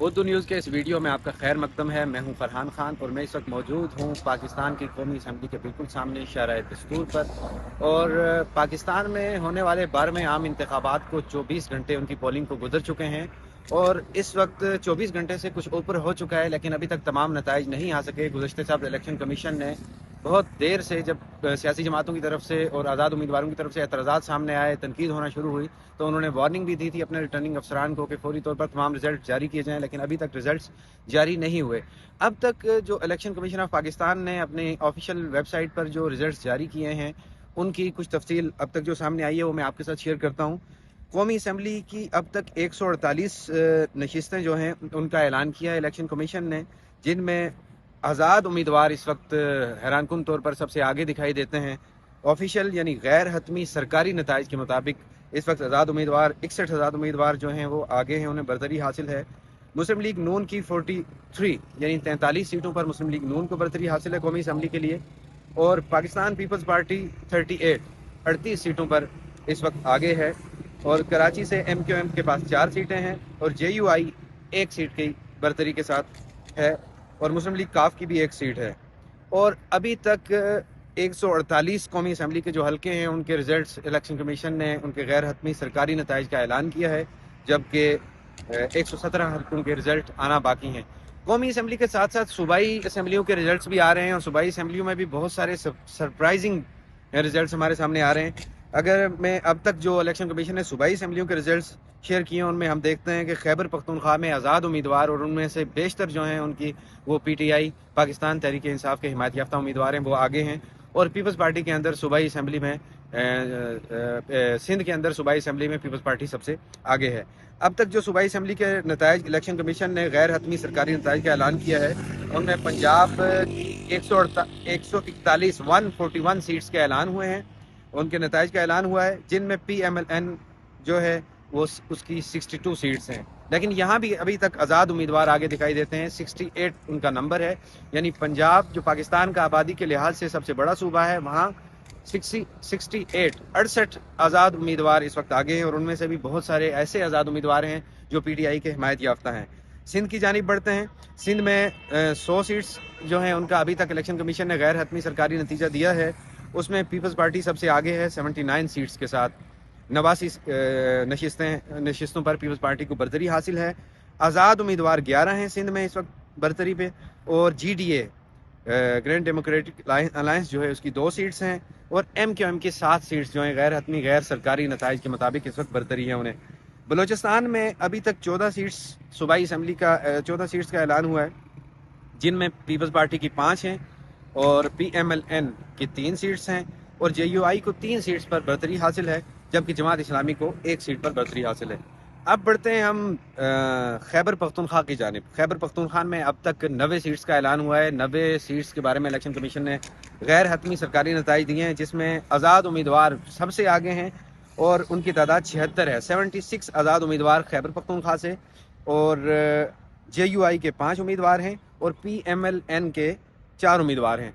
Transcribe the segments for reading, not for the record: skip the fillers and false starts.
Urdu news کے اس video میں آپ کا خیر مقدم ہے۔ میں ہوں فرحان خان اور میں اس وقت موجود ہوں پاکستان کی قومی اسمبلی کے بالکل سامنے شاہراہ دستور پر، اور پاکستان میں ہونے والے 12ویں عام انتخابات کو 24 گھنٹے ان کی پولنگ کو گزر چکے ہیں، اور اس وقت 24 گھنٹے سے کچھ اوپر ہو چکا ہے، لیکن ابھی تک تمام نتائج نہیں آ سکے۔ گزشتہ سال الیکشن کمیشن نے بہت دیر سے، جب سیاسی جماعتوں کی طرف سے اور آزاد امیدواروں کی طرف سے اعتراضات سامنے آئے، تنقید ہونا شروع ہوئی، تو انہوں نے وارننگ بھی دی تھی اپنے ریٹرننگ افسران کو کہ فوری طور پر تمام رزلٹ جاری کیے جائیں، لیکن ابھی تک رزلٹس جاری نہیں ہوئے۔ اب تک جو الیکشن کمیشن آف پاکستان نے اپنے آفیشیل ویب سائٹ پر جو رزلٹس جاری کیے ہیں، ان کی کچھ تفصیل اب تک جو سامنے آئی ہے وہ میں آپ کے ساتھ شیئر کرتا ہوں۔ قومی اسمبلی کی اب تک 148 نشستیں جو ہیں ان کا اعلان کیا ہے الیکشن کمیشن نے، جن میں آزاد امیدوار اس وقت حیران کن طور پر سب سے آگے دکھائی دیتے ہیں۔ آفیشیل یعنی غیر حتمی سرکاری نتائج کے مطابق اس وقت آزاد امیدوار 61 آزاد امیدوار جو ہیں وہ آگے ہیں، انہیں برتری حاصل ہے۔ مسلم لیگ نون کی 43 یعنی 43 سیٹوں پر مسلم لیگ نون کو برتری حاصل ہے قومی اسمبلی کے لیے، اور پاکستان پیپلز پارٹی 38 سیٹوں پر اس وقت آگے ہے، اور کراچی سے ایم کیو ایم کے پاس 4 سیٹیں ہیں، اور جے یو آئی 1 سیٹ کی برتری کے ساتھ ہے، اور مسلم لیگ کاف کی بھی 1 سیٹ ہے۔ اور ابھی تک 148 قومی اسمبلی کے جو حلقے ہیں ان کے رزلٹس الیکشن کمیشن نے ان کے غیر حتمی سرکاری نتائج کا اعلان کیا ہے، جبکہ 117 حلقوں کے رزلٹ آنا باقی ہیں۔ قومی اسمبلی کے ساتھ ساتھ صوبائی اسمبلیوں کے رزلٹس بھی آ رہے ہیں، اور صوبائی اسمبلیوں میں بھی بہت سارے سرپرائزنگ رزلٹس ہمارے سامنے آ رہے ہیں۔ اگر میں اب تک جو الیکشن کمیشن نے صوبائی اسمبلیوں کے رزلٹس شیئر کیے ہیں، ان میں ہم دیکھتے ہیں کہ خیبر پختونخوا میں آزاد امیدوار، اور ان میں سے بیشتر جو ہیں ان کی وہ P T I Pakistan Tehreek Insaf کے حمایت یافتہ امیدوار ہیں، وہ آگے ہیں۔ اور پیپلز پارٹی کے اندر صوبائی اسمبلی میں سندھ کے اندر صوبائی اسمبلی میں پیپلز پارٹی سب سے آگے ہے۔ اب تک جو صوبائی اسمبلی کے نتائج الیکشن کمیشن نے غیر حتمی سرکاری نتائج کا اعلان کیا ہے، ان میں پنجاب 141 سیٹس کے اعلان ہوئے ہیں، ان کے نتائج کا اعلان ہوا ہے، جن میں پی ایم ایل این جو ہے وہ اس کی 62 سیٹس ہیں، لیکن یہاں بھی ابھی تک آزاد امیدوار آگے دکھائی دیتے ہیں۔ 68 ان کا نمبر ہے، یعنی پنجاب جو پاکستان کا آبادی کے لحاظ سے سب سے بڑا صوبہ ہے، وہاں 68 آزاد امیدوار اس وقت آگے ہیں، اور ان میں سے بھی بہت سارے ایسے آزاد امیدوار ہیں جو پی ٹی آئی کے حمایت یافتہ ہیں۔ سندھ کی جانب بڑھتے ہیں۔ سندھ میں 100 سیٹس جو ہیں ان کا ابھی تک الیکشن کمیشن نے غیر حتمی سرکاری نتیجہ دیا ہے، اس میں پیپلز پارٹی سب سے آگے ہے 79 سیٹس کے ساتھ۔ 89 نشستوں پر پیپلز پارٹی کو برتری حاصل ہے۔ آزاد امیدوار 11 ہیں سندھ میں اس وقت برتری پہ، اور G D A grand democratic alliance جو ہے اس کی 2 سیٹس ہیں، اور ایم کیو ایم کی 7 سیٹس جو ہیں غیر حتمی غیر سرکاری نتائج کے مطابق اس وقت برتری ہے انہیں۔ بلوچستان میں ابھی تک 14 سیٹس صوبائی اسمبلی کا 14 سیٹس کا اعلان ہوا ہے، جن میں پیپلز پارٹی کی 5 ہیں، اور پی ایم ایل این کی 3 سیٹس ہیں، اور جے یو آئی کو 3 سیٹس پر برتری حاصل ہے، جبکہ جماعت اسلامی کو 1 سیٹ پر برتری حاصل ہے۔ اب بڑھتے ہیں ہم خیبر پختونخوا کی جانب۔ خیبر پختونخوا میں اب تک 90 سیٹس کا اعلان ہوا ہے۔ 90 سیٹس کے بارے میں الیکشن کمیشن نے غیر حتمی سرکاری نتائج دیے ہیں، جس میں آزاد امیدوار سب سے آگے ہیں، اور ان کی تعداد 76 ہے۔ 76 آزاد امیدوار خیبر پختونخوا سے، اور جے یو آئی کے 5 امیدوار ہیں، اور پی ایم ایل این کے 4 امیدوار ہیں۔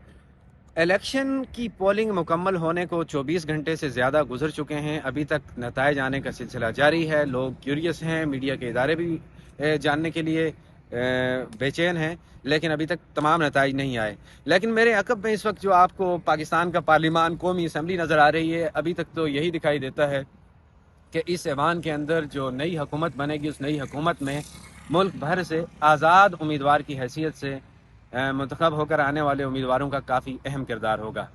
الیکشن کی پولنگ مکمل ہونے کو 24 گھنٹے سے زیادہ گزر چکے ہیں، ابھی تک نتائج آنے کا سلسلہ جاری ہے۔ لوگ کیوریس ہیں، میڈیا کے ادارے بھی جاننے کے لیے بے چین ہیں، لیکن ابھی تک تمام نتائج نہیں آئے۔ لیکن میرے عقب میں اس وقت جو آپ کو پاکستان کا پارلیمان قومی اسمبلی نظر آ رہی ہے، ابھی تک تو یہی دکھائی دیتا ہے کہ اس ایوان کے اندر جو نئی حکومت بنے گی، اس نئی حکومت میں ملک بھر سے آزاد امیدوار کی حیثیت سے منتخب ہو کر آنے والے امیدواروں کا کافی اہم کردار ہوگا۔